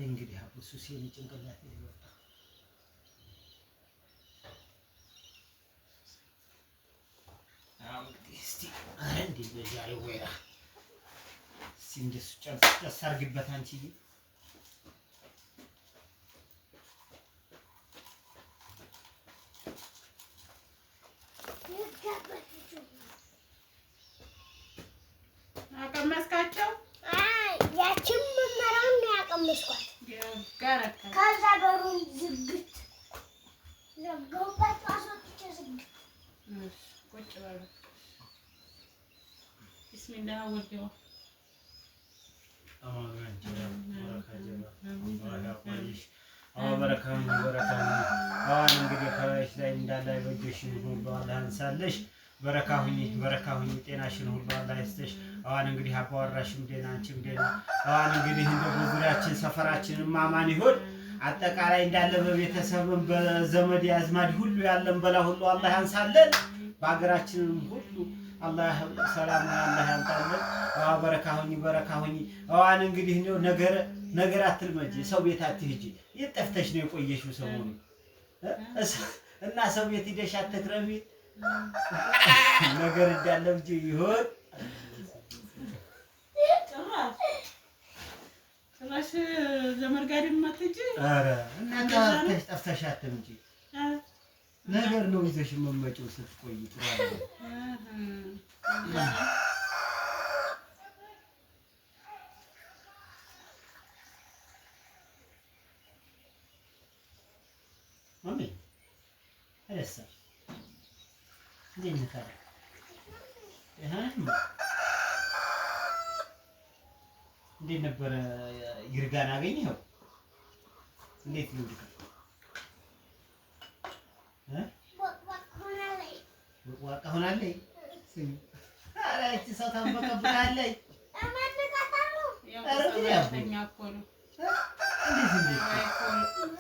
እንግዲህ አቡሱ ሲል ጭንቅላት ይወጣ እስቲ አንዴ በዛሬ ወይራ ሲንደስ ጨርስ አድርግበት አንቺዬ አቀመስካቸው ያቺም መመራው ነው ያቀመስኳት ጋረከ ከዛ በሩን ዝግት ለገውበት አሶጥቼ ዝግት ቁጭ በሉ ቢስሚላህ ወልደው በረካም አሁን እንግዲህ ከሽ ላይ እንዳለ በጆሽን ሁሉ አላህ አንሳለሽ በረካሁኝ ጤናሽን ሁሉ አላህ ይስጥሽ። አሁን እንግዲህ አባወራሽም ደህና አንቺም ደህና አሁን እንግዲህ እንደ በዙሪያችን ሰፈራችንም አማን ይሁን አጠቃላይ እንዳለ በቤተሰብም በዘመድ ያዝማድ ሁሉ ያለን በላ ሁሉ አላህ ያንሳለን። በአገራችንም ሁሉ አላህ ሰላም አላህ ያምጣልን። በረካሁኝ አሁን እንግዲህ ነው ነገር አትልመጂ ሰው ቤት አትሂጂ የጠፍተሽ ነው የቆየሽው ሰሞኑን እና ሰው ቤት ሂደሽ አትክረሚ ነገር እንዳለ እንጂ ይሁን ጭራሽ ዘመድ ጋር የማትሄጂ ኧረ እናንተ ጠፍተሽ አትምጪ ነገር ነው ይዘሽ መመጪው ስትቆይ ጥሩ ማሚ አለሳ እንዴት ነህ ታዲያ እንዴት ነበረ ይርጋን አገኘኸው እንዴት ነው ይርጋ ወጣ ሆናለች ኧረ እቺ ሰው ታንበቀብቃለች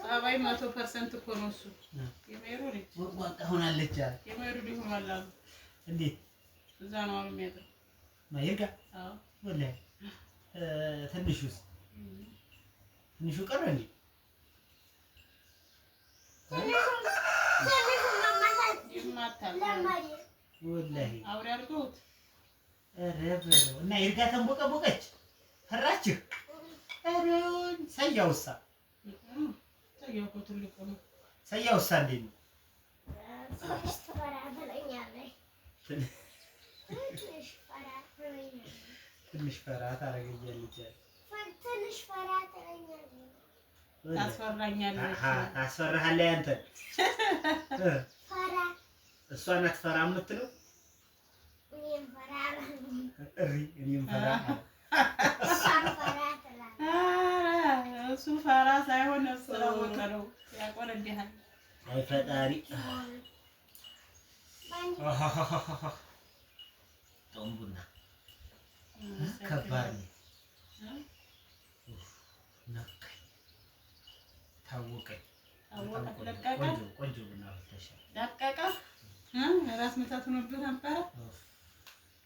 ጸባይ 100% እኮ ነው እሱ የማይሩ ልጅ ወጣ ሆናለች የማይሩ ልጅ ሆኗል አሉ እንዴት እዛ ነው አሉ የሚያድረው ማይርጋ አዎ ወላሂ ትንሹስ ትንሹ ቀረ እንዴ ወላሂ አውሬ አድርገውት ኧረ በለው እና ይርጋ ተንቦቀቦቀች ፈራችሁ ኧረ ሰያውሳ ሰያው እኮ ትልቅ ነው ሰያውሳ እንዴት ነው ትንሽ ፈራ ታረጋኛለች ትንሽ ፈራ ታረጋኛለች ታስፈራኛለች ታስፈራሃለች አንተ ፈራ እሷ ናት ፈራ የምትለው እኔም ፈራ እሱ ፈራ ሳይሆን ነፍስ ስላወቀ ነው ያቆረድሃል አይ ፈጣሪ ጦምቡና ከባድ ነው ነካኝ ታወቀኝ ቆንጆ ቡና አፍልተሻል ደቀቀ ራስ ምታት ሆኖብህ ነበረ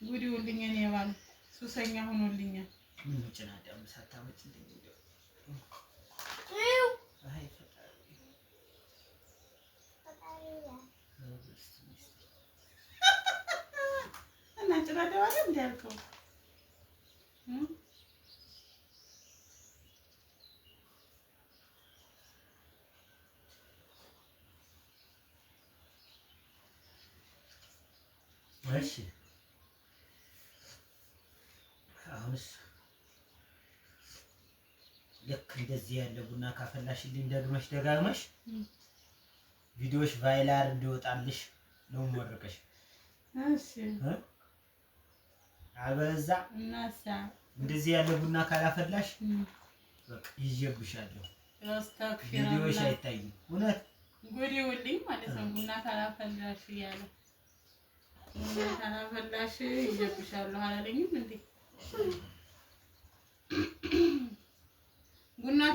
ጉድ ይውልኝ እኔ ባል ሱሰኛ ሆኖልኛል ምን ጭናዳም ሳታመጭ እንደው አይ ፈጣሪ እና ጭናዳም አይደል እንዳልከው እሺ አሁንስ ልክ እንደዚህ ያለ ቡና ካፈላሽልኝ ደግመሽ ደጋግመሽ ቪዲዮሽ ቫይራል እንዲወጣልሽ ነው የምወርቀሽ እሺ አበዛ እናሳ እንደዚህ ያለ ቡና ካላፈላሽ በቃ ይዤብሻለሁ ቪዲዮሽ አይታይም እውነት ጉድ ይውልኝ ማለት ነው ቡና ካላፈላሽ እያለ ካላፈላሽ ይዤብሻለሁ አላለኝም እንዴ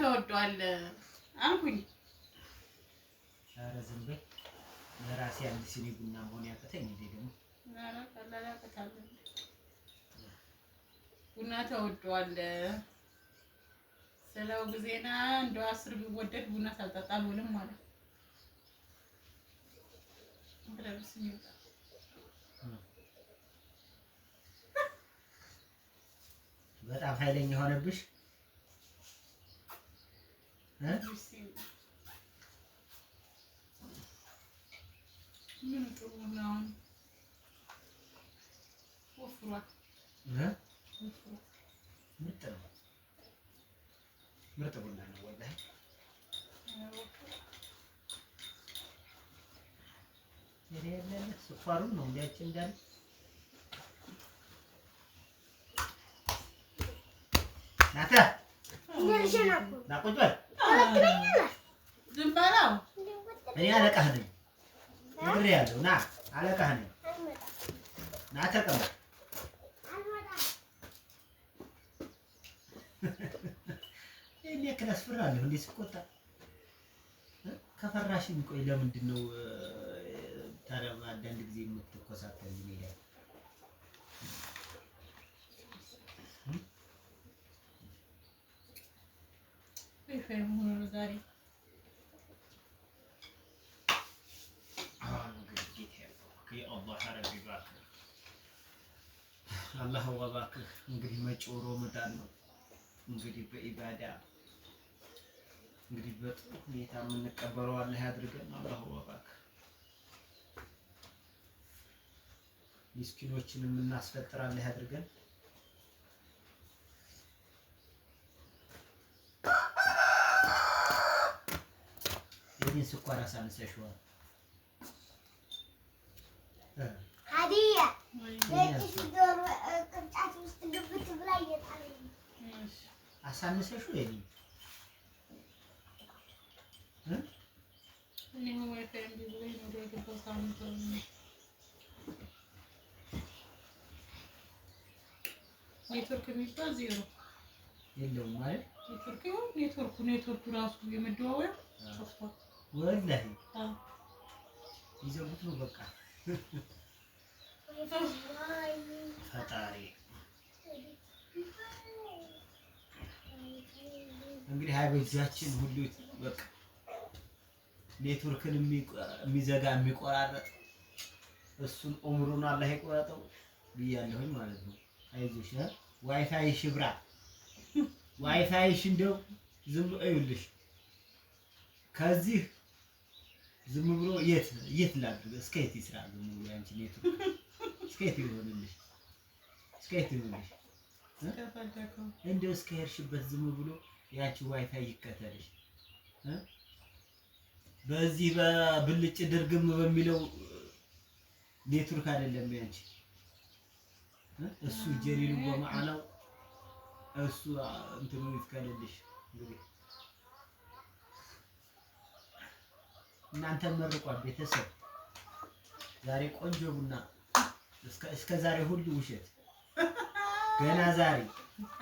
ተወዷል አልኩኝ። ኧረ ዝም በይ። ለራሴ አንድ ሲኒ ቡና መሆን ያቅተኝ እንዴ ደግሞ ኧረ ቀላል ያቅታል። ቡና ተወዷል ስለው ጊዜና እንደው 10 ቢወደድ ቡና ሳልጠጣ አልውልም ማለት በጣም ኃይለኛ ሆነብሽ። ምን ጥሩ ነው ወፍሯል። ምርጥ ነው። ምርጥ ቡና ነው ወላሂ። ስኳሩን ነው እንዲያችን እንዳለ ናታ ናቁጭ በል። ዝም በለው። እኔ አለቃህ ነኝ። ነግሬሃለሁ። ና አለቃህ ነኝ። ና ተቀመጥ። እኔ ያክል አስፈራለሁ እንዴ ስቆጣ? ከፈራሽኝ ቆይ ለምንድን ነው ታዲያ አንዳንድ ጊዜ የምትኮሳተሪኝ? ሜዳ ዛሬ አላህ እባክህ እንግዲህ መጪው ረመዳን ነው። እንግዲህ በኢባዳ እንግዲህ በጥሩ ሁኔታ የምንቀበለው አላህ ያድርገን። አላህ እባክህ ምስኪኖችን የምናስፈጥር አላህ ያድርገን። የኔን ስኳር አሳንሰሽዋል። ሀዲያ ቅርጫት ውስጥ ግብት ብላ እየጣለኝ አሳንሰሽው የኔ ኔትወርክ የሚባል ዜሮ የለውም ማለት ኔትወርኩ ራሱ የመደዋወያ ጠፍቷል። ወላሂ ይዘጉት ነው በቃ። ፈጣሪ እንግዲህ አይበጃችን ሁሉ በቃ ኔትወርክን የሚዘጋ የሚቆራረጥ እሱን ኡምሩን አላህ ይቆራጠው ብያለሁኝ ማለት ነው። አይዞሽ ዋይፋይ ሽብራ ዋይፋይሽ እንደው ዝም እዩልሽ ከዚህ ዝም ብሎ የት ላድርግ እስከ የት ይስራ ዝም ብሎ ያንቺ ኔትወርክ እስከ የት ይሆንልሽ እስከ የት ይሆንልሽ እንደው እስከ ሄድሽበት ዝም ብሎ ያንቺ ዋይፋይ ይከተልሽ። በዚህ በብልጭ ድርግም በሚለው ኔትወርክ አይደለም ያንቺ እሱ ጀሊሉ በመዓናው እሱ እንትኑ ይትከለልሽ። እንግዲህ እናንተ መርቋል ቤተሰብ። ዛሬ ቆንጆ ቡና እስከ ዛሬ ሁሉ ውሸት ገና ዛሬ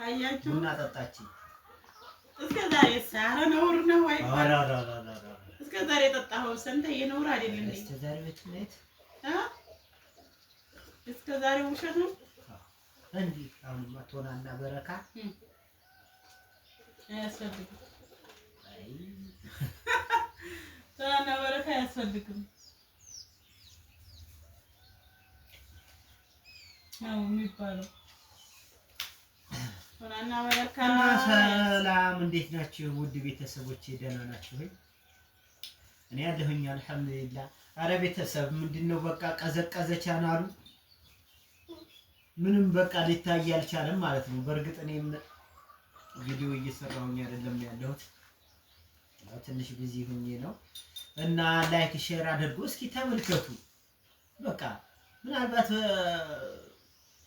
አያችሁ ቡና ጠጣችኝ። እስከ ዛሬ ሳራ ነውር ነው አይባል። አራ እስከ ዛሬ ጠጣኸው ሰንተ የነውር አይደለም እንዴ? እስከ ዛሬ ቤትነት እስከ ዛሬ ውሸት ነው እንዴ? አሁን ማቶናና በረካ አያስፈልግም። አይ ቶናና በረካ አያስፈልግም ነው የሚባለው። ቶናና በረካ። ሰላም እንዴት ናችሁ ውድ ቤተሰቦቼ? ደህና ናችሁ ወይ? እኔ ያለሁኝ አልሐምዱሊላህ። አረ ቤተሰብ ምንድነው በቃ ቀዘቀዘ ቻናሉ። ምንም በቃ ሊታይ አልቻለም ማለት ነው። በእርግጥ እኔም ቪዲዮ እየሰራሁኝ አይደለም ያለሁት ትንሽ ቢዚ ሆኜ ነው። እና ላይክ ሼር አድርጉ እስኪ ተመልከቱ። በቃ ምናልባት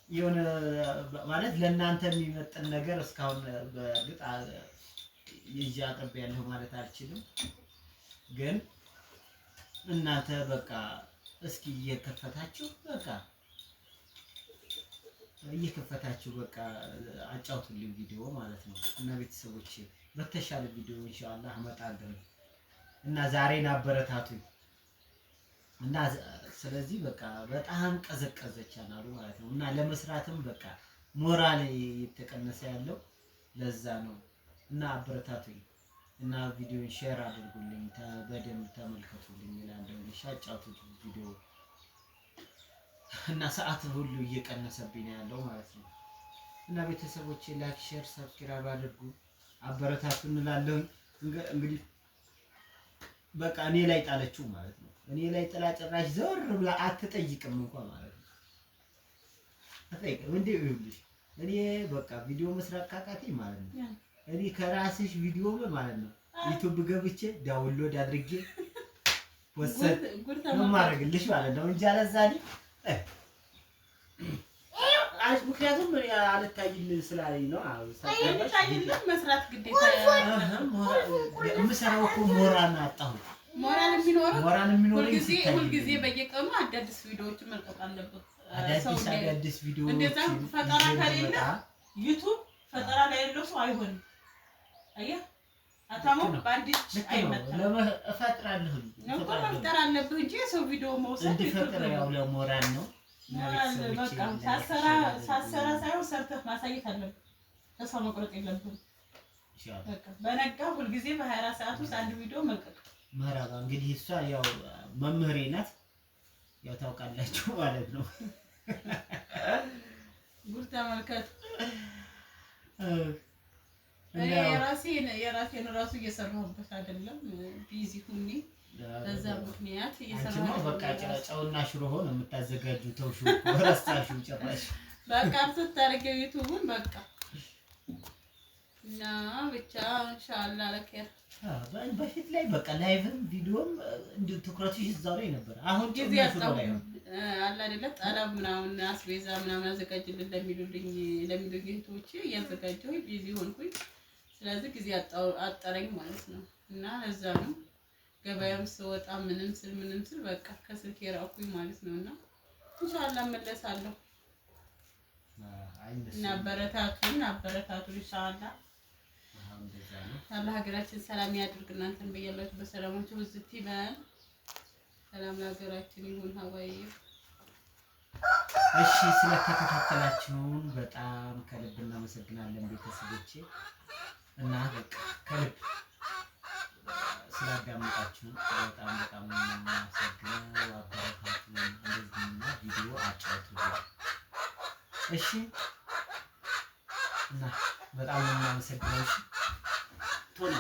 የሆነ ማለት ለእናንተ የሚመጥን ነገር እስካሁን በእርግጥ ይዤ አቅርቤያለሁ ማለት አልችልም። ግን እናንተ በቃ እስኪ እየከፈታችሁ በቃ እየከፈታችሁ በቃ አጫውቱልኝ ቪዲዮ ማለት ነው። እና ቤተሰቦቼ በተሻለ ቪዲዮ ኢንሻአላህ አመጣለሁ እና ዛሬን አበረታቱኝ እና ስለዚህ በቃ በጣም ቀዘቀዘ ቻናሉ ማለት ነው። እና ለመስራትም በቃ ሞራል የተቀነሰ ያለው ለዛ ነው። እና አበረታቱኝ እና ቪዲዮን ሼር አድርጉልኝ፣ በደንብ ተመልከቱልኝ እላለሁ። ሻጫውቱ ቪዲዮ እና ሰዓት ሁሉ እየቀነሰብኝ ያለው ማለት ነው። እና ቤተሰቦቼ ላይክ፣ ሼር፣ ሰብስክራይብ አድርጉ፣ አበረታቱን እንላለሁ። እንግዲህ በቃ እኔ ላይ ጣለችው ማለት ነው። እኔ ላይ ጥላ ጭራሽ ዘወር ብላ አትጠይቅም እንኳን ማለት ነው። አትጠይቅም እንዴ ይኸውልሽ፣ እኔ በቃ ቪዲዮ መስራት ካቃተኝ ማለት ነው እኔ ከራስሽ ቪዲዮ ማለት ነው ዩቲዩብ ገብቼ ዳውንሎድ አድርጌ ወሰድ ነው ማድረግልሽ ማለት ነው እንጂ አለዛኔ ምክንያቱም አልታይል ስላለኝ ነው። መስራት ግዴታ የምሰራው እኮ ሞራል አጣሁ። ሞራል የሚኖረው ሁልጊዜ በየቀኑ አዳዲስ ቪዲዮዎችን መልቀቅ አለበት። አዳዲስ ቪዲዮዎች እንደዛ ፈጠራ ከሌለ ዩቲዩብ ፈጠራ ላይ ያለው ሰው አይሆንም። አየህ አታሞ ባንዲት አይመጣም። እፈጥራለሁ መፍጠር አለብህ እንጂ ሰው ቪዲዮ መውሰድ እንዲፈጥር ያው ለሞራል ነው። ሞራል በቃ ሳሰራ ሳይሆን ሰርተህ ማሳየት አለብህ። ተስፋ መቁረጥ የለብህም። በቃ በነጋ ሁልጊዜ በ24 ሰዓት ውስጥ አንድ ቪዲዮ መልቀቅ። መራባ እንግዲህ እሷ ያው መምህሬ ናት፣ ያው ታውቃላችሁ ማለት ነው። ጉድ ተመልከት። የራሴን ራሱ እየሰራሁበት አይደለም፣ ቢዚ ሁኔ በዛ ምክንያት እየሰራሁ ነው። በቃ ጨውና ሽሮ ሆነ የምታዘጋጁ ተውሹ ወራስታሹ ጨራሽ በቃ ተታረገው ዩቲዩብን በቃ እና ብቻ ኢንሻአላህ ለከር በፊት ላይ በቃ ላይቭም ቪዲዮም እንደ ትኩረትሽ እዛው ላይ ነበር። አሁን ጊዜ ያጣው አለ አይደለ ጠለብ ምናምን አስቤዛ ምናምን አዘጋጅልን ለሚሉልኝ እህቶቼ እያዘጋጀሁ ቢዚ ሆንኩኝ። ስለዚህ ጊዜ አጠረኝ ማለት ነው። እና ለዛ ነው ገበያም ስወጣ ምንም ስል በቃ ከስልክ የራኩኝ ማለት ነውና ኢንሻአላህ እመለሳለሁ። እና አበረታቱ ኢንሻአላህ። አላህ ሀገራችን ሰላም ያድርግ። እናንተን በያላችሁ በሰላማችሁ ብዝት ይበል። ሰላም ለሀገራችን ይሁን። ሀዋይ እሺ፣ ስለተከታተላችሁን በጣም ከልብ እናመሰግናለን ቤተሰቦቼ። እና በቃ ከልብ ስላዳመጣችሁ በጣም እናመሰግናለን። አበረታቱን፣ እንደዚህና ቪዲዮ አጫውቱ። እሺ፣ እና በጣም እናመሰግናለን። ቶሎ